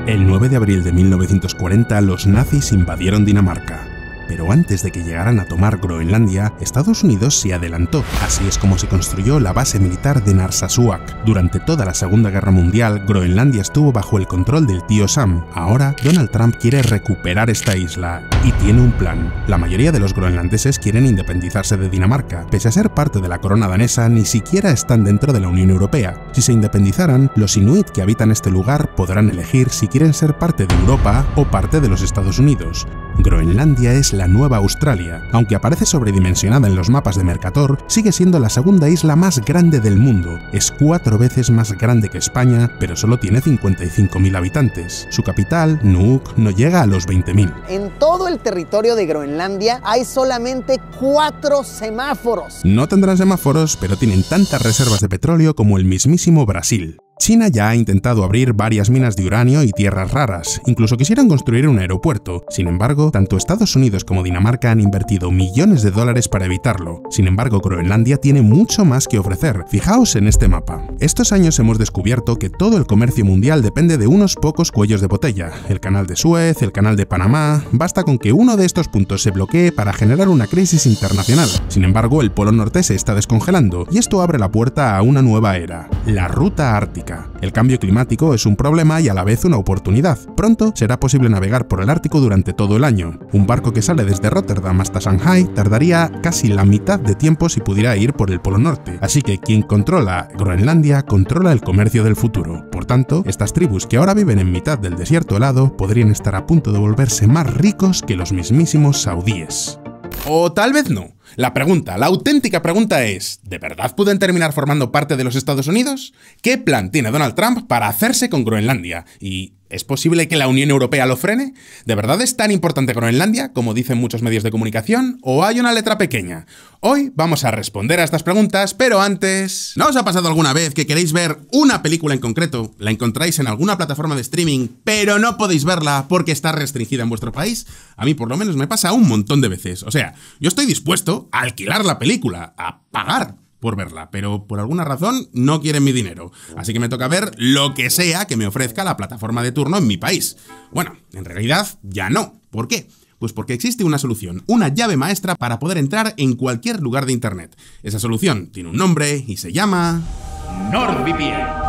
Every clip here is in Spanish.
El 9 de abril de 1940 los nazis invadieron Dinamarca. Pero antes de que llegaran a tomar Groenlandia, Estados Unidos se adelantó. Así es como se construyó la base militar de Narsarsuaq. Durante toda la Segunda Guerra Mundial, Groenlandia estuvo bajo el control del tío Sam. Ahora, Donald Trump quiere recuperar esta isla y tiene un plan. La mayoría de los groenlandeses quieren independizarse de Dinamarca. Pese a ser parte de la corona danesa, ni siquiera están dentro de la Unión Europea. Si se independizaran, los inuit que habitan este lugar podrán elegir si quieren ser parte de Europa o parte de los Estados Unidos. Groenlandia es la nueva Australia. Aunque aparece sobredimensionada en los mapas de Mercator, sigue siendo la segunda isla más grande del mundo. Es 4 veces más grande que España, pero solo tiene 55.000 habitantes. Su capital, Nuuk, no llega a los 20.000. En todo el territorio de Groenlandia hay solamente 4 semáforos. No tendrán semáforos, pero tienen tantas reservas de petróleo como el mismísimo Brasil. China ya ha intentado abrir varias minas de uranio y tierras raras, incluso quisieran construir un aeropuerto. Sin embargo, tanto Estados Unidos como Dinamarca han invertido millones de dólares para evitarlo. Sin embargo, Groenlandia tiene mucho más que ofrecer. Fijaos en este mapa. Estos años hemos descubierto que todo el comercio mundial depende de unos pocos cuellos de botella. El canal de Suez, el canal de Panamá. Basta con que uno de estos puntos se bloquee para generar una crisis internacional. Sin embargo, el Polo Norte se está descongelando y esto abre la puerta a una nueva era, la ruta ártica. El cambio climático es un problema y a la vez una oportunidad. Pronto será posible navegar por el Ártico durante todo el año. Un barco que sale desde Rotterdam hasta Shanghái tardaría casi la mitad de tiempo si pudiera ir por el Polo Norte. Así que quien controla Groenlandia controla el comercio del futuro. Por tanto, estas tribus que ahora viven en mitad del desierto helado podrían estar a punto de volverse más ricos que los mismísimos saudíes. O tal vez no. La auténtica pregunta es, ¿de verdad pueden terminar formando parte de los Estados Unidos? ¿Qué plan tiene Donald Trump para hacerse con Groenlandia? ¿Y es posible que la Unión Europea lo frene? ¿De verdad es tan importante Groenlandia, como dicen muchos medios de comunicación, o hay una letra pequeña? Hoy vamos a responder a estas preguntas, pero antes... ¿No os ha pasado alguna vez que queréis ver una película en concreto, la encontráis en alguna plataforma de streaming, pero no podéis verla porque está restringida en vuestro país? A mí por lo menos me pasa un montón de veces. O sea, yo estoy dispuesto a alquilar la película, a pagar por verla, pero por alguna razón no quieren mi dinero, así que me toca ver lo que sea que me ofrezca la plataforma de turno en mi país. Bueno, en realidad ya no. ¿Por qué? Pues porque existe una solución, una llave maestra para poder entrar en cualquier lugar de internet. Esa solución tiene un nombre y se llama NordVPN.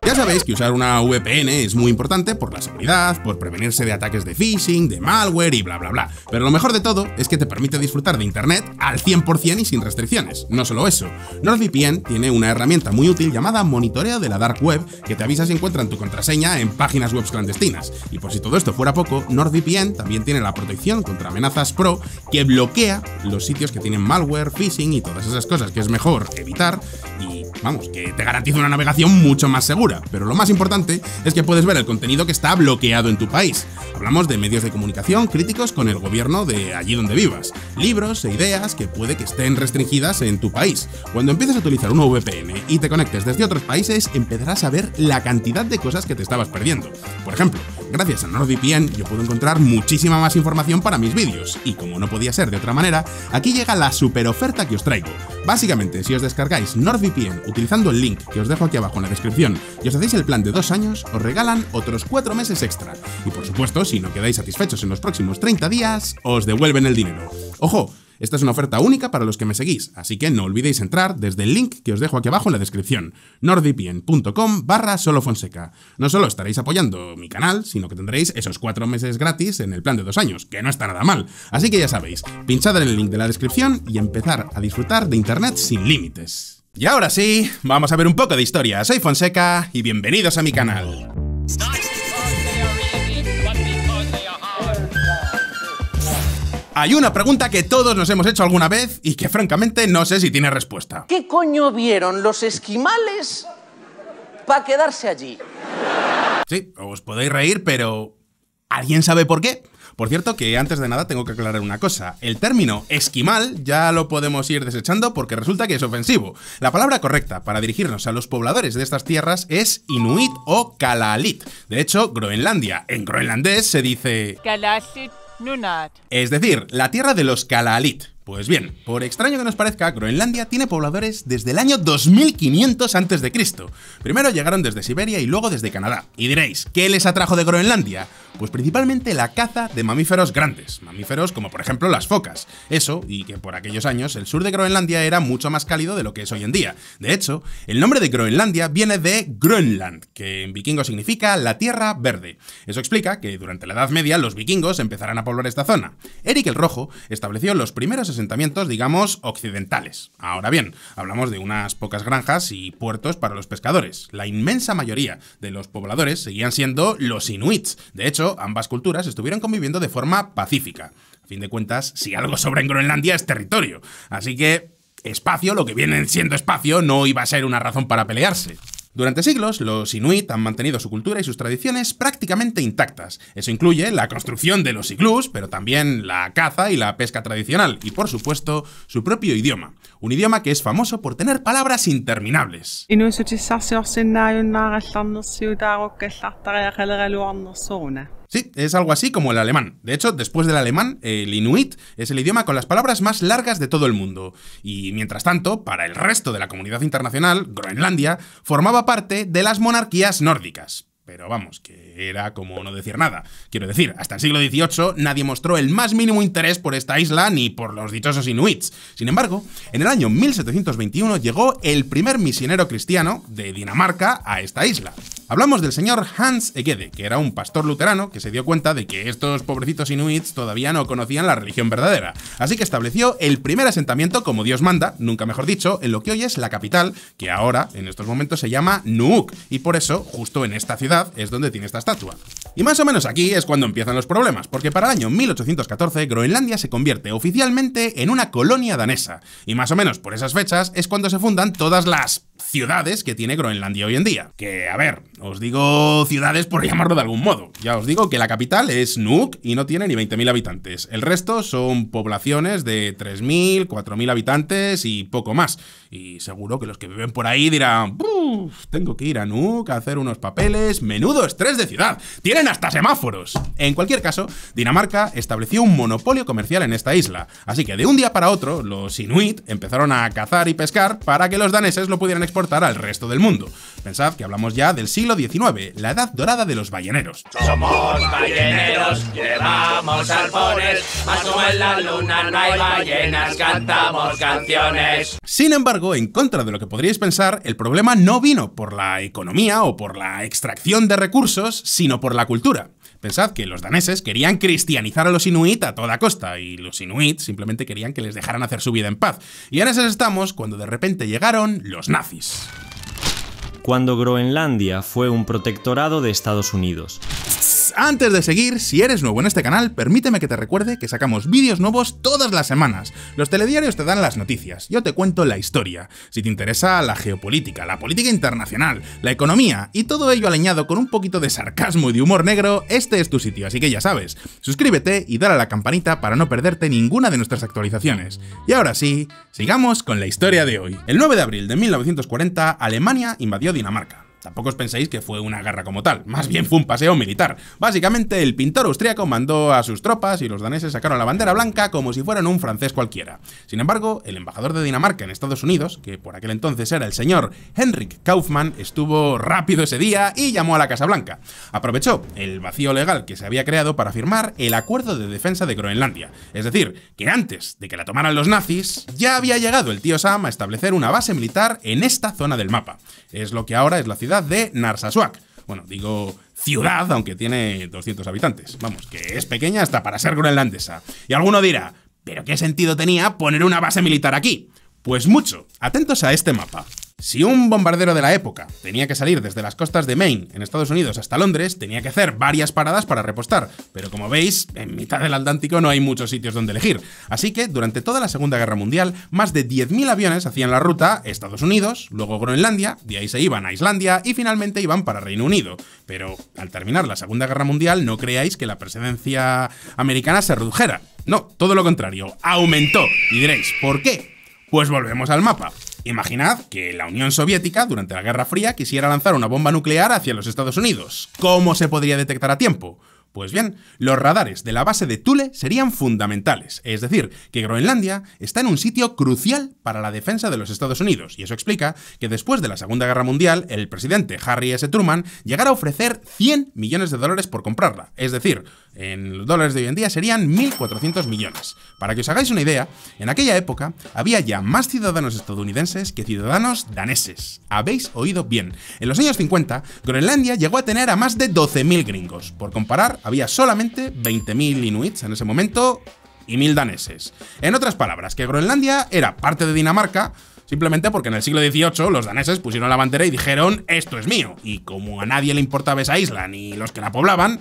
Ya sabéis que usar una VPN es muy importante por la seguridad, por prevenirse de ataques de phishing, de malware y bla bla bla. Pero lo mejor de todo es que te permite disfrutar de internet al 100% y sin restricciones. No solo eso, NordVPN tiene una herramienta muy útil llamada monitoreo de la dark web que te avisa si encuentran tu contraseña en páginas web clandestinas. Y por si todo esto fuera poco, NordVPN también tiene la protección contra amenazas pro que bloquea los sitios que tienen malware, phishing y todas esas cosas que es mejor evitar y, vamos, que te garantiza una navegación mucho más segura. Pero lo más importante es que puedes ver el contenido que está bloqueado en tu país. Hablamos de medios de comunicación críticos con el gobierno de allí donde vivas, libros e ideas que puede que estén restringidas en tu país. Cuando empieces a utilizar una VPN y te conectes desde otros países, empezarás a ver la cantidad de cosas que te estabas perdiendo. Por ejemplo, gracias a NordVPN yo puedo encontrar muchísima más información para mis vídeos, y como no podía ser de otra manera, aquí llega la super oferta que os traigo. Básicamente, si os descargáis NordVPN utilizando el link que os dejo aquí abajo en la descripción y os hacéis el plan de 2 años, os regalan otros 4 meses extra. Y por supuesto, si no quedáis satisfechos en los próximos 30 días, os devuelven el dinero. ¡Ojo! Esta es una oferta única para los que me seguís, así que no olvidéis entrar desde el link que os dejo aquí abajo en la descripción, nordvpn.com/solofonseca. No solo estaréis apoyando mi canal, sino que tendréis esos 4 meses gratis en el plan de 2 años, que no está nada mal. Así que ya sabéis, pinchad en el link de la descripción y empezar a disfrutar de internet sin límites. Y ahora sí, vamos a ver un poco de historia. Soy Fonseca y bienvenidos a mi canal. Hay una pregunta que todos nos hemos hecho alguna vez y que francamente no sé si tiene respuesta. ¿Qué coño vieron los esquimales para quedarse allí? Sí, os podéis reír, pero ¿alguien sabe por qué? Por cierto, que antes de nada tengo que aclarar una cosa. El término esquimal ya lo podemos ir desechando porque resulta que es ofensivo. La palabra correcta para dirigirnos a los pobladores de estas tierras es inuit o kalaallit. De hecho, Groenlandia en groenlandés se dice... Kalaallit Nunaat. Es decir, la tierra de los kalaallit. Pues bien, por extraño que nos parezca, Groenlandia tiene pobladores desde el año 2500 a.C. Primero llegaron desde Siberia y luego desde Canadá. Y diréis, ¿qué les atrajo de Groenlandia? Pues principalmente la caza de mamíferos grandes, mamíferos como por ejemplo las focas. Eso, y que por aquellos años el sur de Groenlandia era mucho más cálido de lo que es hoy en día. De hecho, el nombre de Groenlandia viene de Grönland, que en vikingo significa la tierra verde. Eso explica que durante la Edad Media los vikingos empezaran a poblar esta zona. Eric el Rojo estableció los primeros asentamientos, digamos, occidentales. Ahora bien, hablamos de unas pocas granjas y puertos para los pescadores. La inmensa mayoría de los pobladores seguían siendo los inuits. De hecho, ambas culturas estuvieron conviviendo de forma pacífica. A fin de cuentas, si algo sobra en Groenlandia es territorio. Así que espacio, lo que viene siendo espacio, no iba a ser una razón para pelearse. Durante siglos, los inuit han mantenido su cultura y sus tradiciones prácticamente intactas. Eso incluye la construcción de los iglús, pero también la caza y la pesca tradicional, y por supuesto, su propio idioma. Un idioma que es famoso por tener palabras interminables. Sí, es algo así como el alemán. De hecho, después del alemán, el inuit es el idioma con las palabras más largas de todo el mundo. Y mientras tanto, para el resto de la comunidad internacional, Groenlandia formaba parte de las monarquías nórdicas. Pero vamos, que era como no decir nada. Quiero decir, hasta el siglo XVIII nadie mostró el más mínimo interés por esta isla ni por los dichosos inuits. Sin embargo, en el año 1721 llegó el primer misionero cristiano de Dinamarca a esta isla. Hablamos del señor Hans Egede, que era un pastor luterano que se dio cuenta de que estos pobrecitos inuits todavía no conocían la religión verdadera. Así que estableció el primer asentamiento como Dios manda, nunca mejor dicho, en lo que hoy es la capital, que ahora, en estos momentos, se llama Nuuk. Y por eso, justo en esta ciudad, es donde tiene esta estatua. Y más o menos aquí es cuando empiezan los problemas, porque para el año 1814 Groenlandia se convierte oficialmente en una colonia danesa. Y más o menos por esas fechas es cuando se fundan todas las ciudades que tiene Groenlandia hoy en día. Que, a ver, os digo ciudades por llamarlo de algún modo. Ya os digo que la capital es Nuuk y no tiene ni 20.000 habitantes. El resto son poblaciones de 3.000, 4.000 habitantes y poco más. Y seguro que los que viven por ahí dirán, tengo que ir a Nuuk a hacer unos papeles, menudo estrés de ciudad, tienen hasta semáforos. En cualquier caso, Dinamarca estableció un monopolio comercial en esta isla, así que de un día para otro los inuit empezaron a cazar y pescar para que los daneses lo pudieran exportar al resto del mundo. Pensad que hablamos ya del siglo XIX, la edad dorada de los balleneros. Somos balleneros, llevamos arpones, más como en la luna no hay ballenas, cantamos canciones. Sin embargo, en contra de lo que podríais pensar, el problema no vino por la economía o por la extracción de recursos, sino por la cultura. Pensad que los daneses querían cristianizar a los inuit a toda costa, y los inuit simplemente querían que les dejaran hacer su vida en paz. Y en esas estamos cuando de repente llegaron los nazis. Cuando Groenlandia fue un protectorado de Estados Unidos. Antes de seguir, si eres nuevo en este canal, permíteme que te recuerde que sacamos vídeos nuevos todas las semanas. Los telediarios te dan las noticias, yo te cuento la historia. Si te interesa la geopolítica, la política internacional, la economía y todo ello alineado con un poquito de sarcasmo y de humor negro, este es tu sitio, así que ya sabes, suscríbete y dale a la campanita para no perderte ninguna de nuestras actualizaciones. Y ahora sí, sigamos con la historia de hoy. El 9 de abril de 1940, Alemania invadió Dinamarca. Tampoco os penséis que fue una guerra como tal, más bien fue un paseo militar. Básicamente, el pintor austriaco mandó a sus tropas y los daneses sacaron la bandera blanca como si fueran un francés cualquiera. Sin embargo, el embajador de Dinamarca en Estados Unidos, que por aquel entonces era el señor Henrik Kaufmann, estuvo rápido ese día y llamó a la Casa Blanca. Aprovechó el vacío legal que se había creado para firmar el Acuerdo de Defensa de Groenlandia. Es decir, que antes de que la tomaran los nazis, ya había llegado el tío Sam a establecer una base militar en esta zona del mapa. Es lo que ahora es la ciudad de Narsarsuaq. Bueno, digo ciudad, aunque tiene 200 habitantes. Vamos, que es pequeña hasta para ser groenlandesa. Y alguno dirá, ¿pero qué sentido tenía poner una base militar aquí? Pues mucho. Atentos a este mapa. Si un bombardero de la época tenía que salir desde las costas de Maine, en Estados Unidos, hasta Londres, tenía que hacer varias paradas para repostar, pero como veis, en mitad del Atlántico no hay muchos sitios donde elegir. Así que, durante toda la Segunda Guerra Mundial, más de 10.000 aviones hacían la ruta Estados Unidos, luego Groenlandia, de ahí se iban a Islandia y finalmente iban para Reino Unido. Pero, al terminar la Segunda Guerra Mundial, no creáis que la presencia americana se redujera. No, todo lo contrario, aumentó. Y diréis, ¿por qué? Pues volvemos al mapa. Imaginad que la Unión Soviética, durante la Guerra Fría, quisiera lanzar una bomba nuclear hacia los Estados Unidos. ¿Cómo se podría detectar a tiempo? Pues bien, los radares de la base de Thule serían fundamentales, es decir, que Groenlandia está en un sitio crucial para la defensa de los Estados Unidos, y eso explica que después de la Segunda Guerra Mundial, el presidente Harry S. Truman llegara a ofrecer $100 millones por comprarla, es decir, en dólares de hoy en día serían 1.400 millones. Para que os hagáis una idea, en aquella época había ya más ciudadanos estadounidenses que ciudadanos daneses. Habéis oído bien. En los años 50, Groenlandia llegó a tener a más de 12.000 gringos. Por comparar, había solamente 20.000 inuits en ese momento y 1.000 daneses. En otras palabras, que Groenlandia era parte de Dinamarca simplemente porque en el siglo XVIII los daneses pusieron la bandera y dijeron «esto es mío». Y como a nadie le importaba esa isla ni los que la poblaban,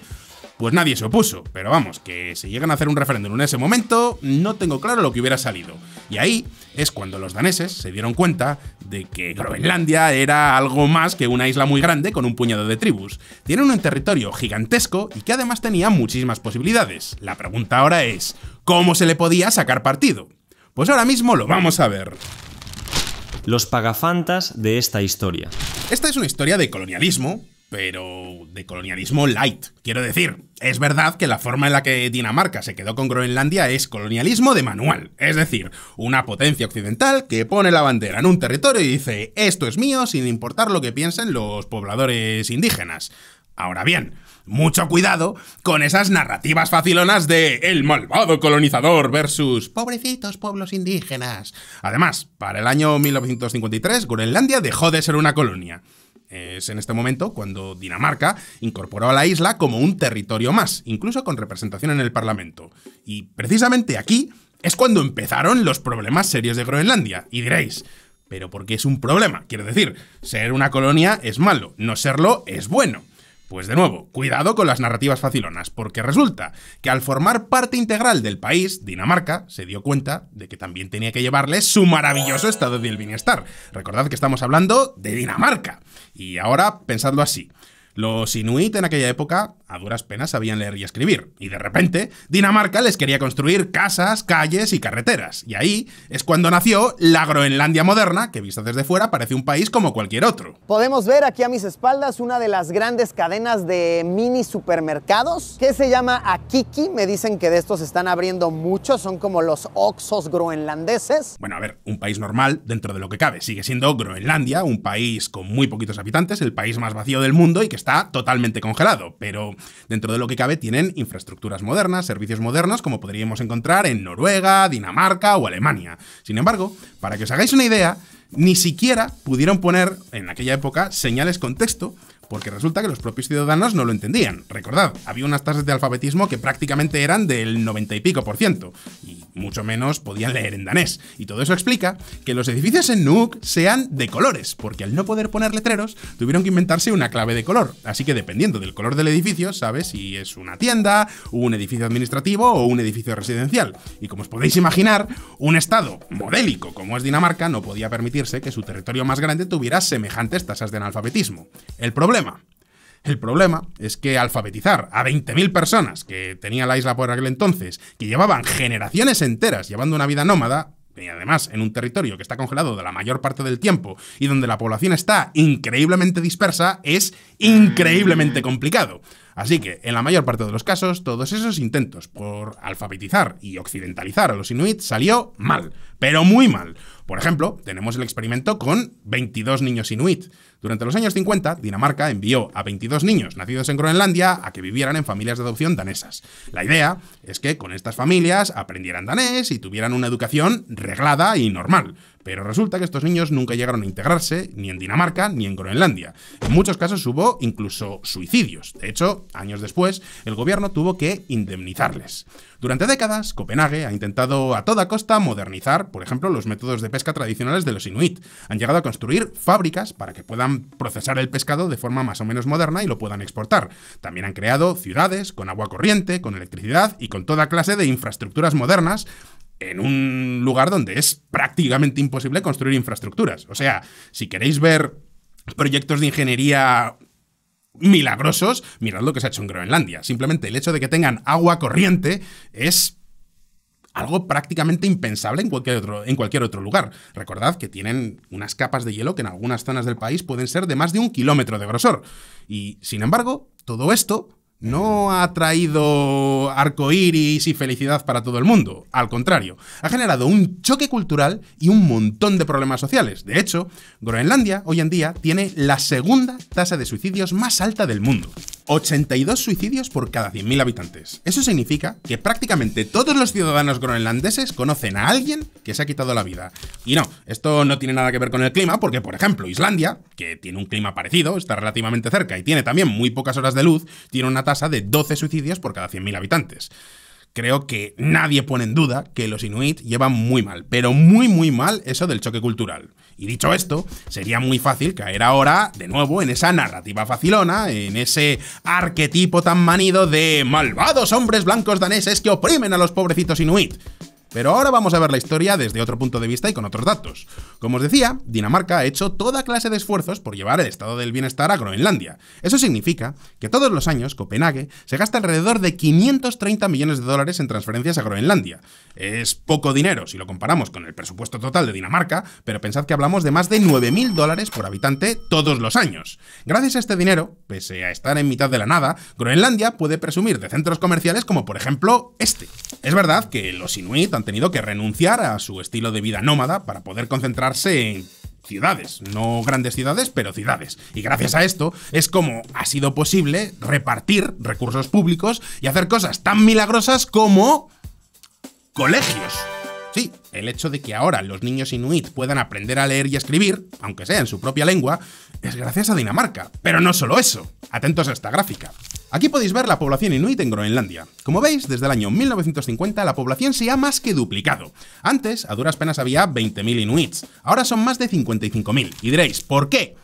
pues nadie se opuso. Pero vamos, que si llegan a hacer un referéndum en ese momento, no tengo claro lo que hubiera salido. Y ahí es cuando los daneses se dieron cuenta de que Groenlandia era algo más que una isla muy grande con un puñado de tribus. Tienen un territorio gigantesco y que además tenía muchísimas posibilidades. La pregunta ahora es, ¿cómo se le podía sacar partido? Pues ahora mismo lo vamos a ver. Los pagafantas de esta historia. Esta es una historia de colonialismo, pero de colonialismo light. Quiero decir, es verdad que la forma en la que Dinamarca se quedó con Groenlandia es colonialismo de manual. Es decir, una potencia occidental que pone la bandera en un territorio y dice «esto es mío» sin importar lo que piensen los pobladores indígenas. Ahora bien, mucho cuidado con esas narrativas facilonas de el malvado colonizador versus pobrecitos pueblos indígenas. Además, para el año 1953, Groenlandia dejó de ser una colonia. Es en este momento cuando Dinamarca incorporó a la isla como un territorio más, incluso con representación en el Parlamento. Y precisamente aquí es cuando empezaron los problemas serios de Groenlandia. Y diréis, ¿pero por qué es un problema? Quiero decir, ser una colonia es malo, no serlo es bueno. Pues de nuevo, cuidado con las narrativas facilonas, porque resulta que al formar parte integral del país, Dinamarca se dio cuenta de que también tenía que llevarle su maravilloso estado del bienestar. Recordad que estamos hablando de Dinamarca. Y ahora, pensadlo así. Los inuit en aquella época a duras penas sabían leer y escribir, y de repente Dinamarca les quería construir casas, calles y carreteras, y ahí es cuando nació la Groenlandia moderna, que vista desde fuera parece un país como cualquier otro. Podemos ver aquí a mis espaldas una de las grandes cadenas de mini supermercados que se llama Akiki. Me dicen que de estos están abriendo muchos, son como los Oxxos groenlandeses. Bueno, a ver, un país normal dentro de lo que cabe. Sigue siendo Groenlandia, un país con muy poquitos habitantes, el país más vacío del mundo y que está totalmente congelado, pero dentro de lo que cabe tienen infraestructuras modernas, servicios modernos como podríamos encontrar en Noruega, Dinamarca o Alemania. Sin embargo, para que os hagáis una idea, ni siquiera pudieron poner en aquella época señales con texto, porque resulta que los propios ciudadanos no lo entendían. Recordad, había unas tasas de alfabetismo que prácticamente eran del 90 y pico %, y mucho menos podían leer en danés. Y todo eso explica que los edificios en Nuuk sean de colores, porque al no poder poner letreros, tuvieron que inventarse una clave de color. Así que dependiendo del color del edificio, sabes si es una tienda, un edificio administrativo o un edificio residencial. Y como os podéis imaginar, un estado modélico como es Dinamarca no podía permitirse que su territorio más grande tuviera semejantes tasas de analfabetismo. El problema es que alfabetizar a 20.000 personas que tenía la isla por aquel entonces, que llevaban generaciones enteras llevando una vida nómada, y además en un territorio que está congelado de la mayor parte del tiempo y donde la población está increíblemente dispersa, es increíblemente complicado. Así que, en la mayor parte de los casos, todos esos intentos por alfabetizar y occidentalizar a los inuit salió mal, pero muy mal. Por ejemplo, tenemos el experimento con 22 niños inuit. Durante los años 50, Dinamarca envió a 22 niños nacidos en Groenlandia a que vivieran en familias de adopción danesas. La idea es que con estas familias aprendieran danés y tuvieran una educación reglada y normal. Pero resulta que estos niños nunca llegaron a integrarse ni en Dinamarca ni en Groenlandia. En muchos casos hubo incluso suicidios. De hecho, años después, el gobierno tuvo que indemnizarles. Durante décadas, Copenhague ha intentado a toda costa modernizar, por ejemplo, los métodos de pesca tradicionales de los inuit. Han llegado a construir fábricas para que puedan procesar el pescado de forma más o menos moderna y lo puedan exportar. También han creado ciudades con agua corriente, con electricidad y con toda clase de infraestructuras modernas en un lugar donde es prácticamente imposible construir infraestructuras. O sea, si queréis ver proyectos de ingeniería milagrosos, mirad lo que se ha hecho en Groenlandia. Simplemente el hecho de que tengan agua corriente es algo prácticamente impensable en cualquier otro lugar. Recordad que tienen unas capas de hielo que en algunas zonas del país pueden ser de más de 1 kilómetro de grosor. Y, sin embargo, todo esto no ha traído arcoíris y felicidad para todo el mundo. Al contrario, ha generado un choque cultural y un montón de problemas sociales. De hecho, Groenlandia hoy en día tiene la segunda tasa de suicidios más alta del mundo. 82 suicidios por cada 100.000 habitantes. Eso significa que prácticamente todos los ciudadanos groenlandeses conocen a alguien que se ha quitado la vida. Y no, esto no tiene nada que ver con el clima, porque por ejemplo Islandia, que tiene un clima parecido, está relativamente cerca y tiene también muy pocas horas de luz, tiene una tasa de 12 suicidios por cada 100.000 habitantes. Creo que nadie pone en duda que los inuit llevan muy mal, pero muy mal eso del choque cultural. Y dicho esto, sería muy fácil caer ahora, de nuevo, en esa narrativa facilona, en ese arquetipo tan manido de malvados hombres blancos daneses que oprimen a los pobrecitos inuit. Pero ahora vamos a ver la historia desde otro punto de vista y con otros datos. Como os decía, Dinamarca ha hecho toda clase de esfuerzos por llevar el estado del bienestar a Groenlandia. Eso significa que todos los años Copenhague se gasta alrededor de 530 millones de dólares en transferencias a Groenlandia. Es poco dinero si lo comparamos con el presupuesto total de Dinamarca, pero pensad que hablamos de más de 9.000 dólares por habitante todos los años. Gracias a este dinero, pese a estar en mitad de la nada, Groenlandia puede presumir de centros comerciales como por ejemplo este. Es verdad que los inuit han tenido que renunciar a su estilo de vida nómada para poder concentrarse en ciudades, no grandes ciudades, pero ciudades. Y gracias a esto es como ha sido posible repartir recursos públicos y hacer cosas tan milagrosas como colegios. Sí, el hecho de que ahora los niños inuit puedan aprender a leer y escribir, aunque sea en su propia lengua, es gracias a Dinamarca. Pero no solo eso. Atentos a esta gráfica. Aquí podéis ver la población inuit en Groenlandia. Como veis, desde el año 1950 la población se ha más que duplicado. Antes, a duras penas había 20.000 inuits. Ahora son más de 55.000. Y diréis, ¿por qué?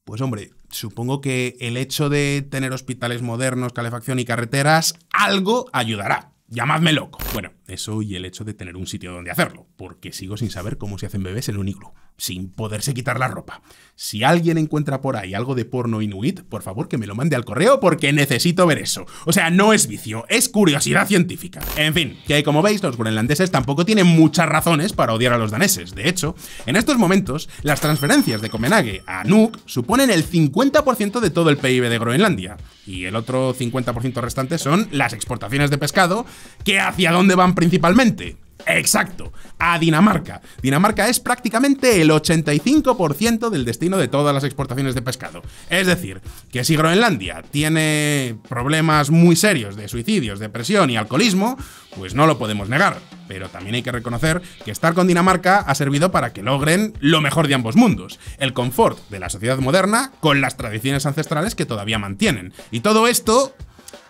Pues hombre, supongo que el hecho de tener hospitales modernos, calefacción y carreteras, algo ayudará. Llamadme loco. Bueno, eso y el hecho de tener un sitio donde hacerlo, porque sigo sin saber cómo se hacen bebés en un iglú, sin poderse quitar la ropa. Si alguien encuentra por ahí algo de porno inuit, por favor que me lo mande al correo porque necesito ver eso. O sea, no es vicio, es curiosidad científica. En fin, que como veis, los groenlandeses tampoco tienen muchas razones para odiar a los daneses. De hecho, en estos momentos, las transferencias de Copenhague a Nuuk suponen el 50% de todo el PIB de Groenlandia. Y el otro 50% restante son las exportaciones de pescado, que ¿hacia dónde van principalmente? Exacto, a Dinamarca. Dinamarca es prácticamente el 85% del destino de todas las exportaciones de pescado. Es decir, que si Groenlandia tiene problemas muy serios de suicidios, depresión y alcoholismo, pues no lo podemos negar. Pero también hay que reconocer que estar con Dinamarca ha servido para que logren lo mejor de ambos mundos. El confort de la sociedad moderna con las tradiciones ancestrales que todavía mantienen. Y todo esto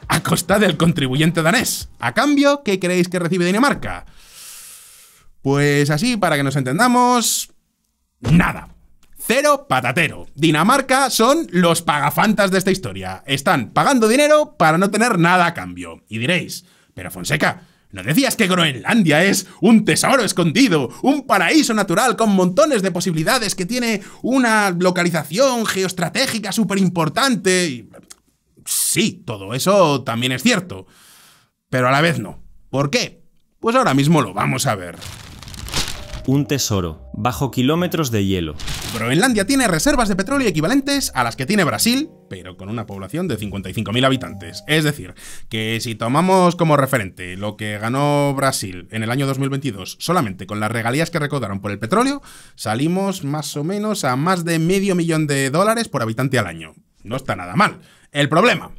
a costa del contribuyente danés. ¿A cambio qué creéis que recibe Dinamarca? Pues así, para que nos entendamos, nada. Cero patatero. Dinamarca son los pagafantas de esta historia. Están pagando dinero para no tener nada a cambio. Y diréis, pero Fonseca, ¿no decías que Groenlandia es un tesoro escondido, un paraíso natural con montones de posibilidades, que tiene una localización geoestratégica súper importante? Sí, todo eso también es cierto, pero a la vez no. ¿Por qué? Pues ahora mismo lo vamos a ver. Un tesoro, bajo kilómetros de hielo. Groenlandia tiene reservas de petróleo equivalentes a las que tiene Brasil, pero con una población de 55.000 habitantes. Es decir, que si tomamos como referente lo que ganó Brasil en el año 2022 solamente con las regalías que recaudaron por el petróleo, salimos más o menos a más de $500.000 por habitante al año. No está nada mal. ¿El problema?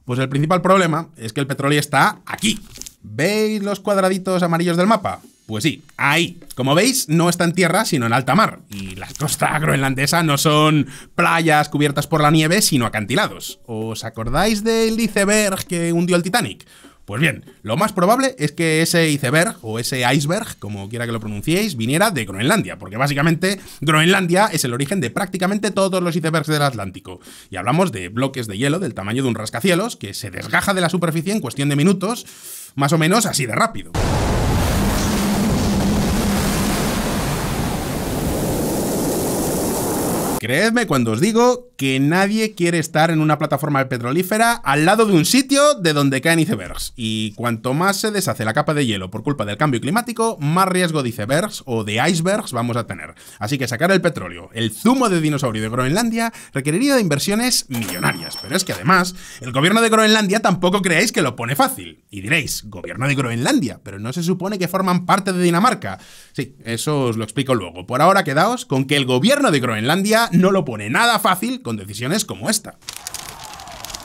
Pues el principal problema es que el petróleo está aquí. ¿Veis los cuadraditos amarillos del mapa? Pues sí, ahí. Como veis, no está en tierra, sino en alta mar. Y la costa groenlandesa no son playas cubiertas por la nieve, sino acantilados. ¿Os acordáis del iceberg que hundió el Titanic? Pues bien, lo más probable es que ese iceberg, o ese iceberg, como quiera que lo pronunciéis, viniera de Groenlandia, porque básicamente Groenlandia es el origen de prácticamente todos los icebergs del Atlántico. Y hablamos de bloques de hielo del tamaño de un rascacielos que se desgaja de la superficie en cuestión de minutos, más o menos así de rápido. Creedme cuando os digo que nadie quiere estar en una plataforma petrolífera al lado de un sitio de donde caen icebergs. Y cuanto más se deshace la capa de hielo por culpa del cambio climático, más riesgo de icebergs o de icebergs vamos a tener. Así que sacar el petróleo, el zumo de dinosaurio de Groenlandia, requeriría de inversiones millonarias. Pero es que además, el gobierno de Groenlandia tampoco creáis que lo pone fácil. Y diréis, ¿gobierno de Groenlandia? ¿Pero no se supone que forman parte de Dinamarca? Sí, eso os lo explico luego. Por ahora quedaos con que el gobierno de Groenlandia no lo pone nada fácil con decisiones como esta.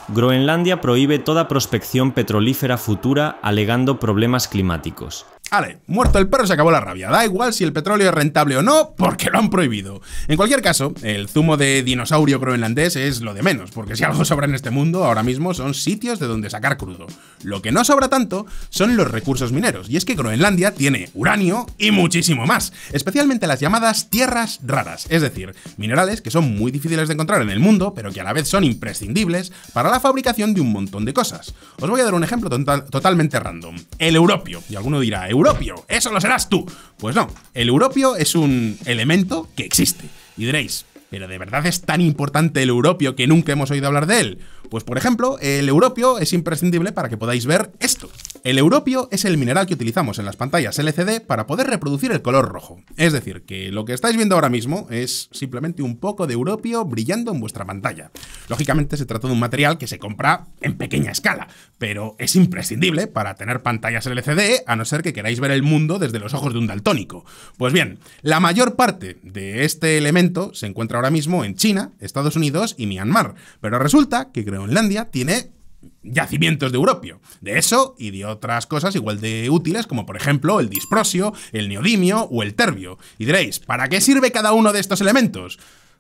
Groenlandia prohíbe toda prospección petrolífera futura alegando problemas climáticos. Vale, muerto el perro se acabó la rabia. Da igual si el petróleo es rentable o no, porque lo han prohibido. En cualquier caso, el zumo de dinosaurio groenlandés es lo de menos, porque si algo sobra en este mundo, ahora mismo son sitios de donde sacar crudo. Lo que no sobra tanto son los recursos mineros, y es que Groenlandia tiene uranio y muchísimo más, especialmente las llamadas tierras raras, es decir, minerales que son muy difíciles de encontrar en el mundo, pero que a la vez son imprescindibles para la fabricación de un montón de cosas. Os voy a dar un ejemplo totalmente random. El europio, y alguno dirá, ¿europio? ¿Eso lo serás tú? Pues no, el europio es un elemento que existe. Y diréis, ¿pero de verdad es tan importante el europio que nunca hemos oído hablar de él? Pues por ejemplo, el europio es imprescindible para que podáis ver esto. El europio es el mineral que utilizamos en las pantallas LCD para poder reproducir el color rojo. Es decir, que lo que estáis viendo ahora mismo es simplemente un poco de europio brillando en vuestra pantalla. Lógicamente se trata de un material que se compra en pequeña escala, pero es imprescindible para tener pantallas LCD, a no ser que queráis ver el mundo desde los ojos de un daltónico. Pues bien, la mayor parte de este elemento se encuentra ahora mismo en China, Estados Unidos y Myanmar, pero resulta que Groenlandia tiene yacimientos de europio, de eso y de otras cosas igual de útiles, como por ejemplo el disprosio, el neodimio o el terbio. Y diréis, ¿para qué sirve cada uno de estos elementos?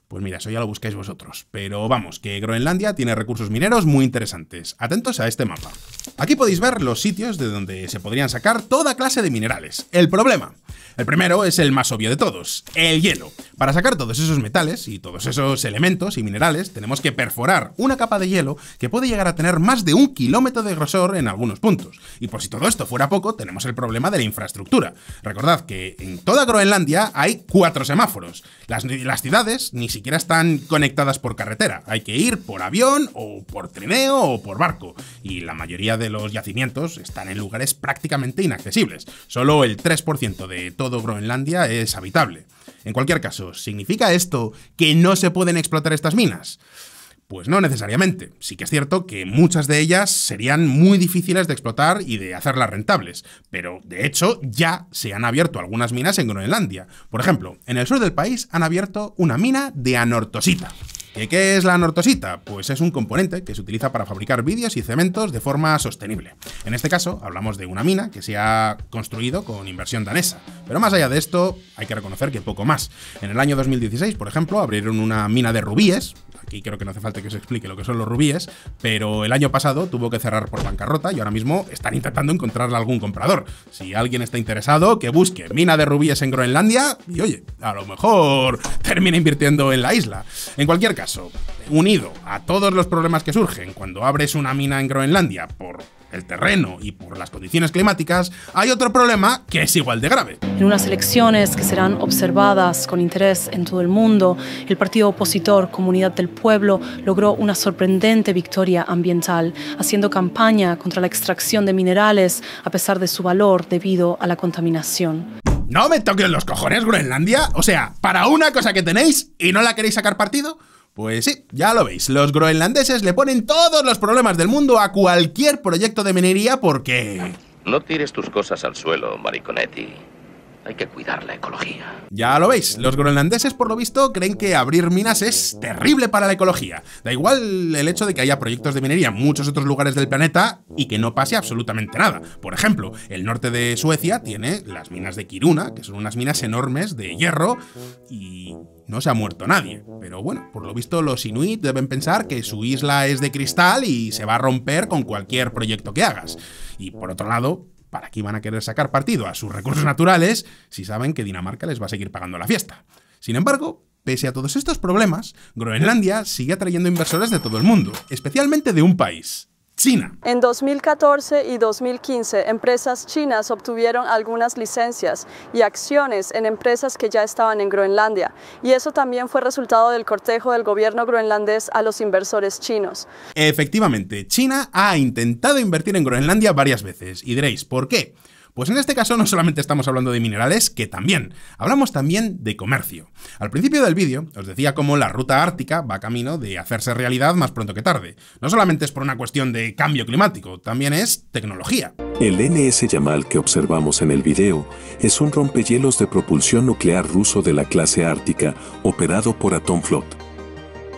Pues mira, eso ya lo buscáis vosotros. Pero vamos, que Groenlandia tiene recursos mineros muy interesantes. Atentos a este mapa. Aquí podéis ver los sitios de donde se podrían sacar toda clase de minerales. El problema. El primero es el más obvio de todos, el hielo. Para sacar todos esos metales y todos esos elementos y minerales, tenemos que perforar una capa de hielo que puede llegar a tener más de 1 kilómetro de grosor en algunos puntos. Y por si todo esto fuera poco, tenemos el problema de la infraestructura. Recordad que en toda Groenlandia hay 4 semáforos. Las ciudades ni siquiera están conectadas por carretera. Hay que ir por avión o por trineo o por barco. Y la mayoría de los yacimientos están en lugares prácticamente inaccesibles. Solo el 3% de todo Groenlandia es habitable. En cualquier caso, ¿significa esto que no se pueden explotar estas minas? Pues no necesariamente. Sí que es cierto que muchas de ellas serían muy difíciles de explotar y de hacerlas rentables, pero de hecho ya se han abierto algunas minas en Groenlandia. Por ejemplo, en el sur del país han abierto una mina de anortosita. ¿Qué es la anortosita? Pues es un componente que se utiliza para fabricar vidrios y cementos de forma sostenible. En este caso, hablamos de una mina que se ha construido con inversión danesa. Pero más allá de esto, hay que reconocer que poco más. En el año 2016, por ejemplo, abrieron una mina de rubíes. Aquí creo que no hace falta que os explique lo que son los rubíes, pero el año pasado tuvo que cerrar por bancarrota y ahora mismo están intentando encontrarle algún comprador. Si alguien está interesado, que busque mina de rubíes en Groenlandia y oye, a lo mejor termina invirtiendo en la isla. En cualquier caso, unido a todos los problemas que surgen cuando abres una mina en Groenlandia por el terreno y por las condiciones climáticas, hay otro problema que es igual de grave. En unas elecciones que serán observadas con interés en todo el mundo, el partido opositor Comunidad del Pueblo logró una sorprendente victoria ambiental, haciendo campaña contra la extracción de minerales a pesar de su valor debido a la contaminación. ¿No me toquen los cojones, Groenlandia? O sea, para una cosa que tenéis y no la queréis sacar partido. Pues sí, ya lo veis, los groenlandeses le ponen todos los problemas del mundo a cualquier proyecto de minería porque... No tires tus cosas al suelo, Mariconetti. Hay que cuidar la ecología. Ya lo veis, los groenlandeses por lo visto creen que abrir minas es terrible para la ecología. Da igual el hecho de que haya proyectos de minería en muchos otros lugares del planeta y que no pase absolutamente nada. Por ejemplo, el norte de Suecia tiene las minas de Kiruna, que son unas minas enormes de hierro y... no se ha muerto nadie, pero bueno, por lo visto los inuit deben pensar que su isla es de cristal y se va a romper con cualquier proyecto que hagas. Y por otro lado, ¿para qué van a querer sacar partido a sus recursos naturales si saben que Dinamarca les va a seguir pagando la fiesta? Sin embargo, pese a todos estos problemas, Groenlandia sigue atrayendo inversores de todo el mundo, especialmente de un país, China. En 2014 y 2015, empresas chinas obtuvieron algunas licencias y acciones en empresas que ya estaban en Groenlandia, y eso también fue resultado del cortejo del gobierno groenlandés a los inversores chinos. Efectivamente, China ha intentado invertir en Groenlandia varias veces, y diréis, ¿por qué? Pues en este caso no solamente estamos hablando de minerales, que también, hablamos también de comercio. Al principio del vídeo os decía cómo la ruta ártica va camino de hacerse realidad más pronto que tarde. No solamente es por una cuestión de cambio climático, también es tecnología. El NS Yamal que observamos en el video es un rompehielos de propulsión nuclear ruso de la clase ártica, operado por Atomflot.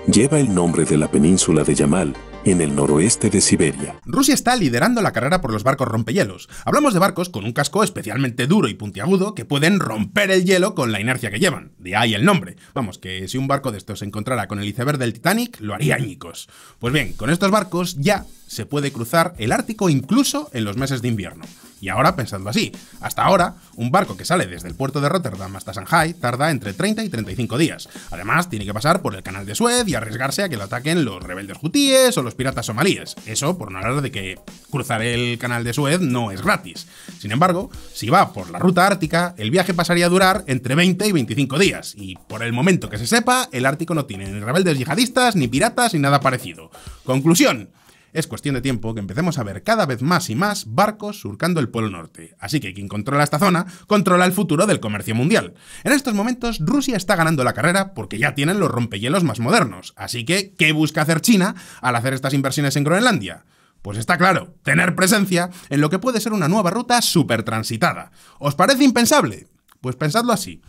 Lleva el nombre de la península de Yamal, en el noroeste de Siberia. Rusia está liderando la carrera por los barcos rompehielos. Hablamos de barcos con un casco especialmente duro y puntiagudo que pueden romper el hielo con la inercia que llevan. De ahí el nombre. Vamos, que si un barco de estos se encontrara con el iceberg del Titanic, lo haría añicos. Pues bien, con estos barcos ya se puede cruzar el Ártico incluso en los meses de invierno. Y ahora, pensadlo así, hasta ahora, un barco que sale desde el puerto de Rotterdam hasta Shanghái tarda entre 30 y 35 días. Además, tiene que pasar por el canal de Suez y arriesgarse a que lo ataquen los rebeldes hutíes o los piratas somalíes. Eso por no hablar de que cruzar el canal de Suez no es gratis. Sin embargo, si va por la ruta ártica, el viaje pasaría a durar entre 20 y 25 días. Y por el momento que se sepa, el Ártico no tiene ni rebeldes yihadistas, ni piratas, ni nada parecido. Conclusión. Es cuestión de tiempo que empecemos a ver cada vez más y más barcos surcando el Polo Norte. Así que quien controla esta zona, controla el futuro del comercio mundial. En estos momentos, Rusia está ganando la carrera porque ya tienen los rompehielos más modernos. Así que, ¿qué busca hacer China al hacer estas inversiones en Groenlandia? Pues está claro, tener presencia en lo que puede ser una nueva ruta súper transitada. ¿Os parece impensable? Pues pensadlo así.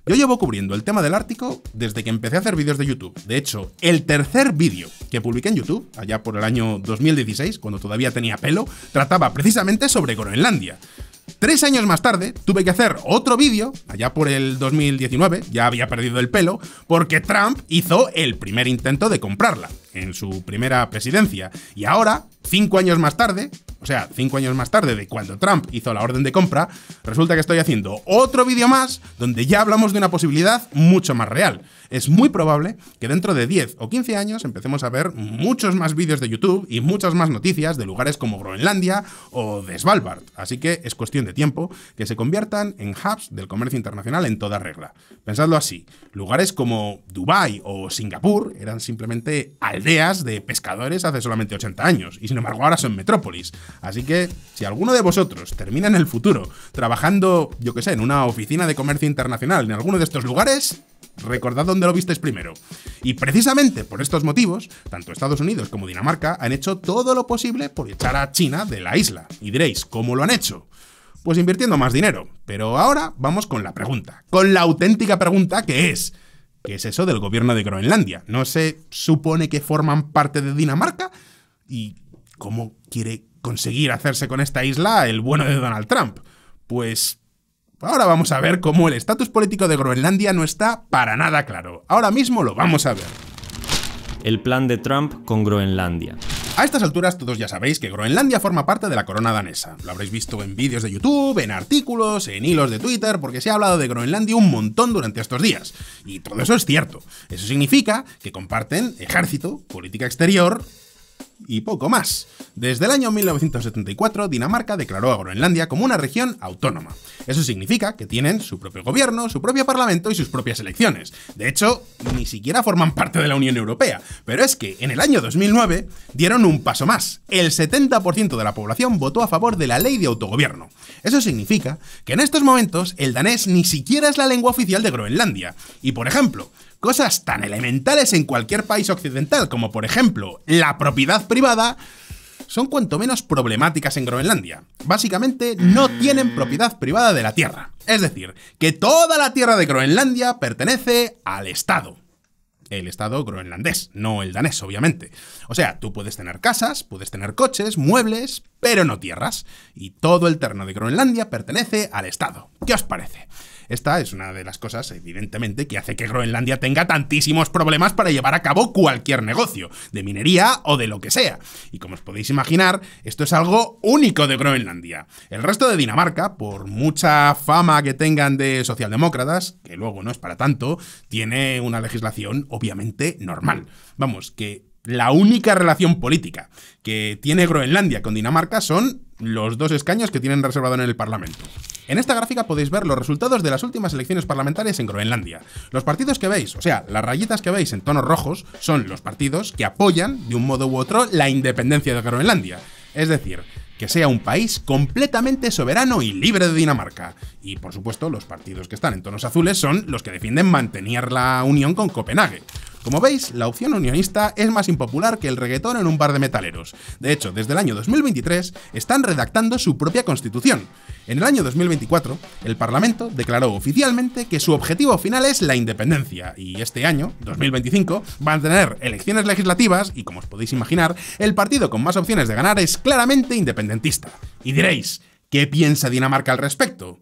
Yo llevo cubriendo el tema del Ártico desde que empecé a hacer vídeos de YouTube. De hecho, el tercer vídeo que publiqué en YouTube, allá por el año 2016, cuando todavía tenía pelo, trataba precisamente sobre Groenlandia. 3 años más tarde, tuve que hacer otro vídeo, allá por el 2019, ya había perdido el pelo, porque Trump hizo el primer intento de comprarla, en su primera presidencia. Y ahora, 5 años más tarde, o sea, 5 años más tarde de cuando Trump hizo la orden de compra, resulta que estoy haciendo otro vídeo más, donde ya hablamos de una posibilidad mucho más real. Es muy probable que dentro de 10 o 15 años empecemos a ver muchos más vídeos de YouTube y muchas más noticias de lugares como Groenlandia o de Svalbard. Así que es cuestión de tiempo que se conviertan en hubs del comercio internacional en toda regla. Pensadlo así, lugares como Dubái o Singapur eran simplemente aldeas de pescadores hace solamente 80 años y sin embargo ahora son metrópolis. Así que si alguno de vosotros termina en el futuro trabajando, yo que sé, en una oficina de comercio internacional en alguno de estos lugares, recordad dónde lo visteis primero. Y precisamente por estos motivos, tanto Estados Unidos como Dinamarca han hecho todo lo posible por echar a China de la isla. Y diréis, ¿cómo lo han hecho? Pues invirtiendo más dinero. Pero ahora vamos con la pregunta, con la auténtica pregunta que es, ¿qué es eso del gobierno de Groenlandia? ¿No se supone que forman parte de Dinamarca? ¿Y cómo quiere conseguir hacerse con esta isla el bueno de Donald Trump? Pues ahora vamos a ver cómo el estatus político de Groenlandia no está para nada claro. Ahora mismo lo vamos a ver. El plan de Trump con Groenlandia. A estas alturas todos ya sabéis que Groenlandia forma parte de la corona danesa. Lo habréis visto en vídeos de YouTube, en artículos, en hilos de Twitter, porque se ha hablado de Groenlandia un montón durante estos días. Y todo eso es cierto. Eso significa que comparten ejército, política exterior y poco más. Desde el año 1974, Dinamarca declaró a Groenlandia como una región autónoma. Eso significa que tienen su propio gobierno, su propio parlamento y sus propias elecciones. De hecho, ni siquiera forman parte de la Unión Europea. Pero es que en el año 2009 dieron un paso más. El 70% de la población votó a favor de la ley de autogobierno. Eso significa que en estos momentos el danés ni siquiera es la lengua oficial de Groenlandia. Y por ejemplo, cosas tan elementales en cualquier país occidental como por ejemplo la propiedad privada son cuanto menos problemáticas en Groenlandia. Básicamente no tienen propiedad privada de la tierra. Es decir, que toda la tierra de Groenlandia pertenece al Estado. El Estado groenlandés, no el danés, obviamente. O sea, tú puedes tener casas, puedes tener coches, muebles, pero no tierras. Y todo el terreno de Groenlandia pertenece al Estado. ¿Qué os parece? Esta es una de las cosas, evidentemente, que hace que Groenlandia tenga tantísimos problemas para llevar a cabo cualquier negocio, de minería o de lo que sea. Y como os podéis imaginar, esto es algo único de Groenlandia. El resto de Dinamarca, por mucha fama que tengan de socialdemócratas, que luego no es para tanto, tiene una legislación obviamente normal. Vamos, que La única relación política que tiene Groenlandia con Dinamarca son los 2 escaños que tienen reservado en el Parlamento. En esta gráfica podéis ver los resultados de las últimas elecciones parlamentarias en Groenlandia. Los partidos que veis, o sea, las rayitas que veis en tonos rojos, son los partidos que apoyan, de un modo u otro, la independencia de Groenlandia. Es decir, que sea un país completamente soberano y libre de Dinamarca. Y, por supuesto, los partidos que están en tonos azules son los que defienden mantener la unión con Copenhague. Como veis, la opción unionista es más impopular que el reggaetón en un bar de metaleros. De hecho, desde el año 2023 están redactando su propia constitución. En el año 2024, el Parlamento declaró oficialmente que su objetivo final es la independencia, y este año, 2025, van a tener elecciones legislativas y, como os podéis imaginar, el partido con más opciones de ganar es claramente independentista. Y diréis, ¿qué piensa Dinamarca al respecto?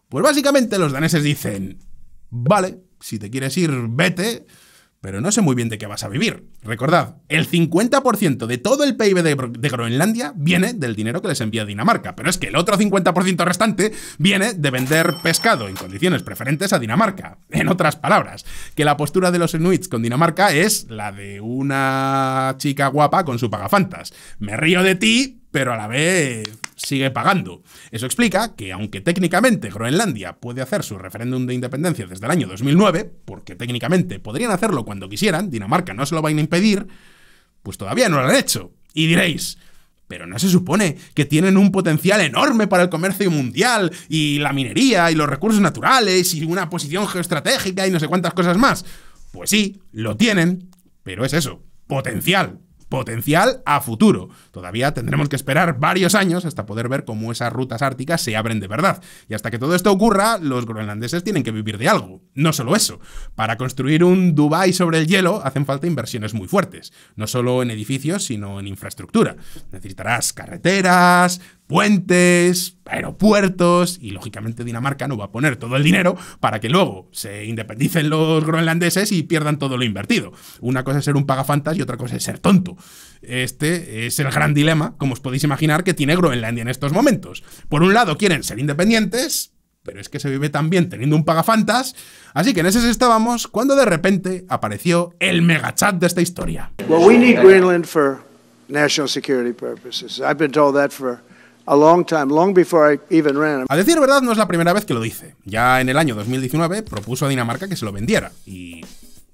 Pues básicamente los daneses dicen, vale, si te quieres ir, vete, pero no sé muy bien de qué vas a vivir. Recordad, el 50% de todo el PIB de Groenlandia viene del dinero que les envía Dinamarca, pero es que el otro 50% restante viene de vender pescado en condiciones preferentes a Dinamarca. En otras palabras, que la postura de los inuits con Dinamarca es la de una chica guapa con su pagafantas. Me río de ti, pero a la vez sigue pagando. Eso explica que, aunque técnicamente Groenlandia puede hacer su referéndum de independencia desde el año 2009, porque técnicamente podrían hacerlo cuando quisieran, Dinamarca no se lo va a impedir, pues todavía no lo han hecho. Y diréis, pero ¿no se supone que tienen un potencial enorme para el comercio mundial y la minería y los recursos naturales y una posición geoestratégica y no sé cuántas cosas más? Pues sí, lo tienen, pero es eso, potencial a futuro. Todavía tendremos que esperar varios años hasta poder ver cómo esas rutas árticas se abren de verdad. Y hasta que todo esto ocurra, los groenlandeses tienen que vivir de algo. No solo eso. Para construir un Dubái sobre el hielo hacen falta inversiones muy fuertes. No solo en edificios, sino en infraestructura. Necesitarás carreteras, puentes, aeropuertos, y lógicamente Dinamarca no va a poner todo el dinero para que luego se independicen los groenlandeses y pierdan todo lo invertido. Una cosa es ser un pagafantas y otra cosa es ser tonto. Este es el gran dilema, como os podéis imaginar, que tiene Groenlandia en estos momentos. Por un lado quieren ser independientes, pero es que se vive tan bien teniendo un pagafantas, así que en ese estábamos cuando de repente apareció el megachat de esta historia. Well, we need Greenland for national security purposes. I've been told that for a long time, long before I even ran. A decir verdad, no es la primera vez que lo dice. Ya en el año 2019 propuso a Dinamarca que se lo vendiera, y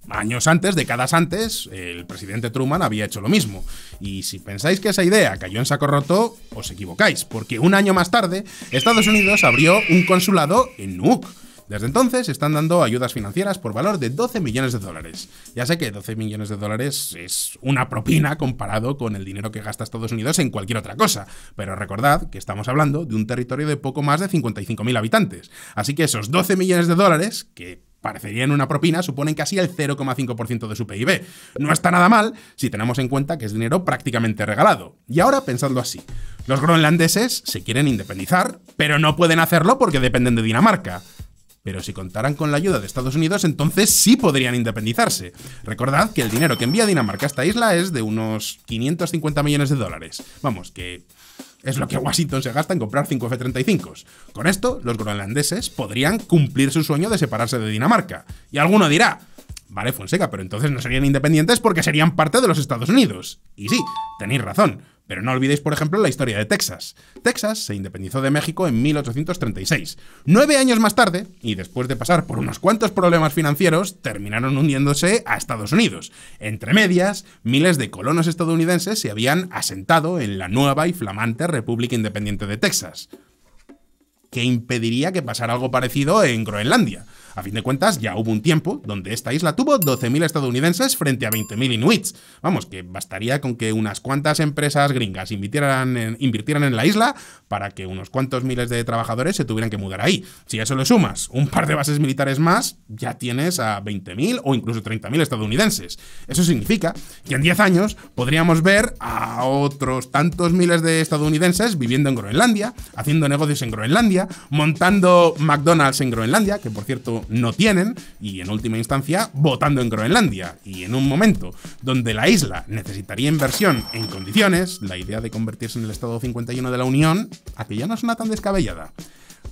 años antes, décadas antes, el presidente Truman había hecho lo mismo. Y si pensáis que esa idea cayó en saco roto, os equivocáis, porque un año más tarde, Estados Unidos abrió un consulado en Nuuk. Desde entonces están dando ayudas financieras por valor de 12 millones de dólares. Ya sé que 12 millones de dólares es una propina comparado con el dinero que gasta Estados Unidos en cualquier otra cosa, pero recordad que estamos hablando de un territorio de poco más de 55.000 habitantes. Así que esos 12 millones de dólares, que parecerían una propina, suponen casi el 0,5% de su PIB. No está nada mal si tenemos en cuenta que es dinero prácticamente regalado. Y ahora pensadlo así. Los groenlandeses se quieren independizar, pero no pueden hacerlo porque dependen de Dinamarca. Pero si contaran con la ayuda de Estados Unidos, entonces sí podrían independizarse. Recordad que el dinero que envía Dinamarca a esta isla es de unos 550 millones de dólares. Vamos, que es lo que Washington se gasta en comprar 5 F-35s. Con esto, los groenlandeses podrían cumplir su sueño de separarse de Dinamarca. Y alguno dirá, vale, Fonseca, pero entonces no serían independientes porque serían parte de los Estados Unidos. Y sí, tenéis razón. Pero no olvidéis, por ejemplo, la historia de Texas. Texas se independizó de México en 1836. 9 años más tarde, y después de pasar por unos cuantos problemas financieros, terminaron hundiéndose a Estados Unidos. Entre medias, miles de colonos estadounidenses se habían asentado en la nueva y flamante República Independiente de Texas. ¿Qué impediría que pasara algo parecido en Groenlandia? A fin de cuentas, ya hubo un tiempo donde esta isla tuvo 12.000 estadounidenses frente a 20.000 inuits. Vamos, que bastaría con que unas cuantas empresas gringas invirtieran en la isla para que unos cuantos miles de trabajadores se tuvieran que mudar ahí. Si a eso le sumas un par de bases militares más, ya tienes a 20.000 o incluso 30.000 estadounidenses. Eso significa que en 10 años podríamos ver a otros tantos miles de estadounidenses viviendo en Groenlandia, haciendo negocios en Groenlandia, montando McDonald's en Groenlandia, que por cierto no tienen, y en última instancia votando en Groenlandia. Y en un momento donde la isla necesitaría inversión en condiciones, la idea de convertirse en el estado 51 de la Unión, aquella no suena tan descabellada.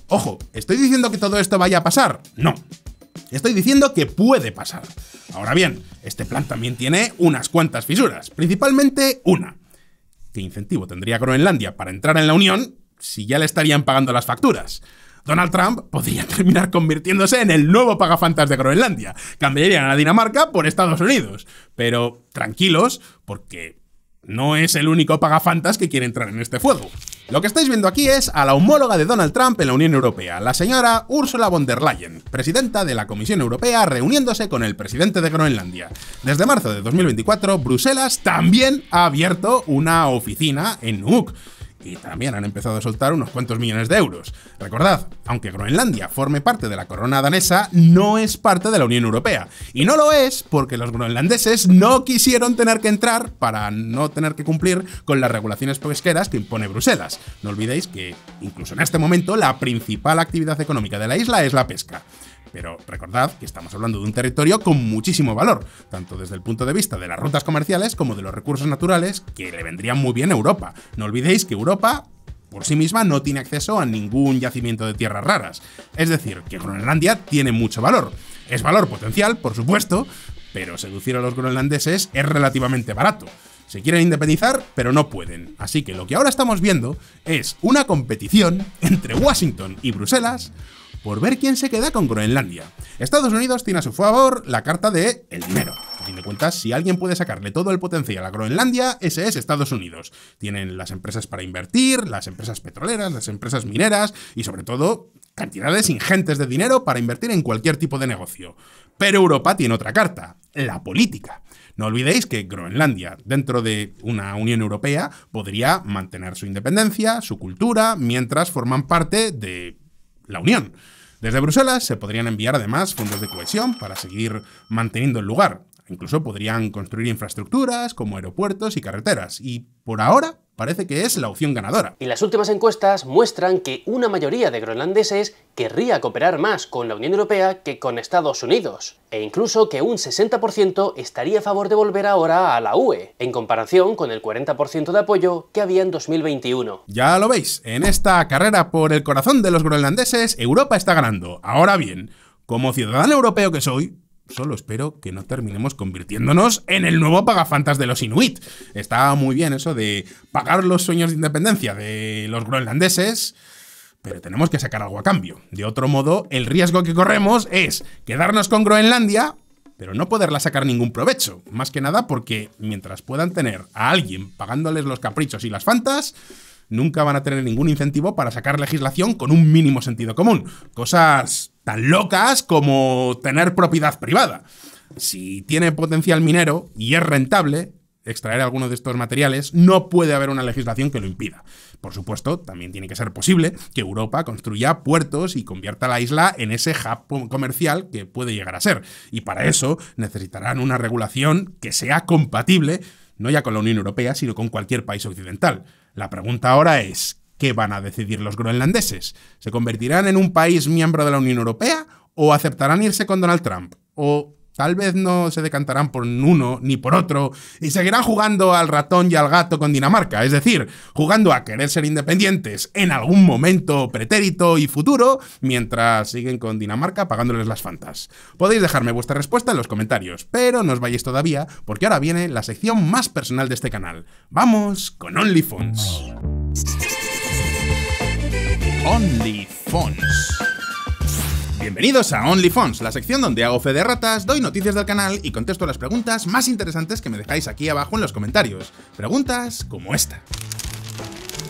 Ojo, ¿estoy diciendo que todo esto vaya a pasar? No. estoy diciendo que puede pasar. Ahora bien, este plan también tiene unas cuantas fisuras, principalmente una. ¿Qué incentivo tendría Groenlandia para entrar en la Unión si ya le estarían pagando las facturas? Donald Trump podría terminar convirtiéndose en el nuevo pagafantas de Groenlandia. Cambiarían a Dinamarca por Estados Unidos. Pero tranquilos, porque no es el único pagafantas que quiere entrar en este fuego. Lo que estáis viendo aquí es a la homóloga de Donald Trump en la Unión Europea, la señora Ursula von der Leyen, presidenta de la Comisión Europea, reuniéndose con el presidente de Groenlandia. Desde marzo de 2024, Bruselas también ha abierto una oficina en Nuuk. Y también han empezado a soltar unos cuantos millones de euros. Recordad, aunque Groenlandia forme parte de la corona danesa, no es parte de la Unión Europea. Y no lo es porque los groenlandeses no quisieron tener que entrar para no tener que cumplir con las regulaciones pesqueras que impone Bruselas. No olvidéis que, incluso en este momento, la principal actividad económica de la isla es la pesca. Pero recordad que estamos hablando de un territorio con muchísimo valor, tanto desde el punto de vista de las rutas comerciales como de los recursos naturales que le vendrían muy bien a Europa. No olvidéis que Europa, por sí misma, no tiene acceso a ningún yacimiento de tierras raras. Es decir, que Groenlandia tiene mucho valor. Es valor potencial, por supuesto, pero seducir a los groenlandeses es relativamente barato. Se quieren independizar, pero no pueden. Así que lo que ahora estamos viendo es una competición entre Washington y Bruselas por ver quién se queda con Groenlandia. Estados Unidos tiene a su favor la carta de el dinero. A fin de cuentas, si alguien puede sacarle todo el potencial a Groenlandia, ese es Estados Unidos. Tienen las empresas para invertir, las empresas petroleras, las empresas mineras y sobre todo cantidades ingentes de dinero para invertir en cualquier tipo de negocio. Pero Europa tiene otra carta, la política. No olvidéis que Groenlandia, dentro de una Unión Europea, podría mantener su independencia, su cultura, mientras forman parte de la Unión. Desde Bruselas se podrían enviar además fondos de cohesión para seguir manteniendo el lugar. Incluso podrían construir infraestructuras como aeropuertos y carreteras. Y por ahora parece que es la opción ganadora. Y las últimas encuestas muestran que una mayoría de groenlandeses querría cooperar más con la Unión Europea que con Estados Unidos. E incluso que un 60% estaría a favor de volver ahora a la UE, en comparación con el 40% de apoyo que había en 2021. Ya lo veis, en esta carrera por el corazón de los groenlandeses, Europa está ganando. Ahora bien, como ciudadano europeo que soy, solo espero que no terminemos convirtiéndonos en el nuevo pagafantas de los inuit. Está muy bien eso de pagar los sueños de independencia de los groenlandeses, pero tenemos que sacar algo a cambio. De otro modo, el riesgo que corremos es quedarnos con Groenlandia, pero no poderla sacar ningún provecho. Más que nada porque mientras puedan tener a alguien pagándoles los caprichos y las fantas, nunca van a tener ningún incentivo para sacar legislación con un mínimo sentido común. Cosas tan locas como tener propiedad privada. Si tiene potencial minero y es rentable extraer alguno de estos materiales, no puede haber una legislación que lo impida. Por supuesto, también tiene que ser posible que Europa construya puertos y convierta la isla en ese hub comercial que puede llegar a ser. Y para eso necesitarán una regulación que sea compatible no ya con la Unión Europea, sino con cualquier país occidental. La pregunta ahora es, ¿qué van a decidir los groenlandeses? ¿Se convertirán en un país miembro de la Unión Europea o aceptarán irse con Donald Trump? ¿O tal vez no se decantarán por uno ni por otro y seguirán jugando al ratón y al gato con Dinamarca? Es decir, jugando a querer ser independientes en algún momento pretérito y futuro, mientras siguen con Dinamarca pagándoles las fantas. Podéis dejarme vuestra respuesta en los comentarios, pero no os vayáis todavía, porque ahora viene la sección más personal de este canal. ¡Vamos con OnlyFons! OnlyFons. Bienvenidos a OnlyFons, la sección donde hago fe de ratas, doy noticias del canal y contesto las preguntas más interesantes que me dejáis aquí abajo en los comentarios. Preguntas como esta.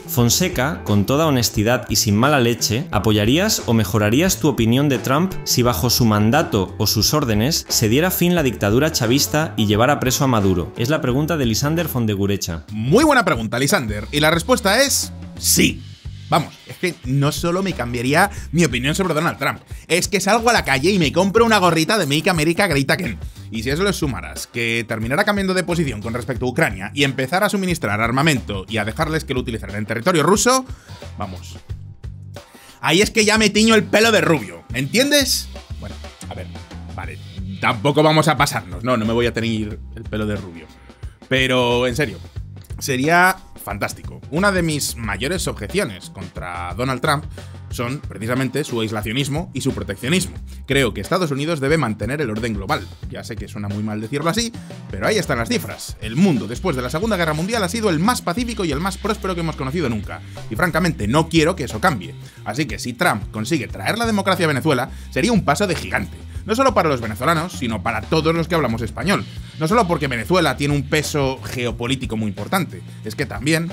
Fonseca, con toda honestidad y sin mala leche, ¿apoyarías o mejorarías tu opinión de Trump si bajo su mandato o sus órdenes se diera fin la dictadura chavista y llevara preso a Maduro? Es la pregunta de Lisander Fondegurecha. Muy buena pregunta, Lisander, y la respuesta es sí. Vamos, es que no solo me cambiaría mi opinión sobre Donald Trump, es que salgo a la calle y me compro una gorrita de Make America Great Again. Y si a eso le sumaras que terminara cambiando de posición con respecto a Ucrania y empezara a suministrar armamento y a dejarles que lo utilizaran en territorio ruso, vamos. Ahí es que ya me tiño el pelo de rubio, ¿entiendes? Bueno, a ver, vale, tampoco vamos a pasarnos, no me voy a teñir el pelo de rubio. Pero, en serio, sería fantástico. Una de mis mayores objeciones contra Donald Trump son precisamente su aislacionismo y su proteccionismo. Creo que Estados Unidos debe mantener el orden global. Ya sé que suena muy mal decirlo así, pero ahí están las cifras. El mundo después de la Segunda Guerra Mundial ha sido el más pacífico y el más próspero que hemos conocido nunca. Y francamente no quiero que eso cambie. Así que si Trump consigue traer la democracia a Venezuela, sería un paso de gigante. No solo para los venezolanos, sino para todos los que hablamos español. No solo porque Venezuela tiene un peso geopolítico muy importante, es que también,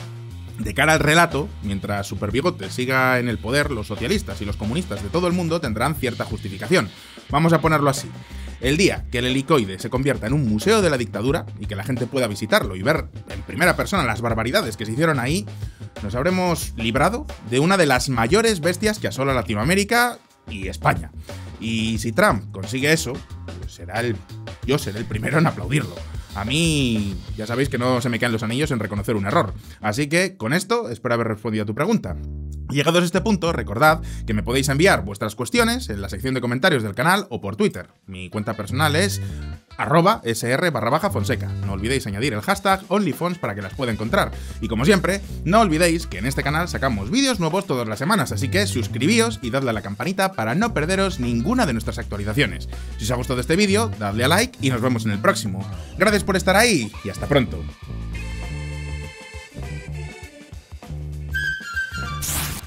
de cara al relato, mientras Superbigote siga en el poder, los socialistas y los comunistas de todo el mundo tendrán cierta justificación. Vamos a ponerlo así. El día que el helicoide se convierta en un museo de la dictadura y que la gente pueda visitarlo y ver en primera persona las barbaridades que se hicieron ahí, nos habremos librado de una de las mayores bestias que asola Latinoamérica y España. Y si Trump consigue eso, pues yo seré el primero en aplaudirlo. A mí, ya sabéis que no se me caen los anillos en reconocer un error. Así que, con esto, espero haber respondido a tu pregunta. Llegados a este punto, recordad que me podéis enviar vuestras cuestiones en la sección de comentarios del canal o por Twitter. Mi cuenta personal es @sr_fonseca. No olvidéis añadir el hashtag OnlyFons para que las pueda encontrar. Y como siempre, no olvidéis que en este canal sacamos vídeos nuevos todas las semanas, así que suscribíos y dadle a la campanita para no perderos ninguna de nuestras actualizaciones. Si os ha gustado este vídeo, dadle a like y nos vemos en el próximo. Gracias por estar ahí y hasta pronto.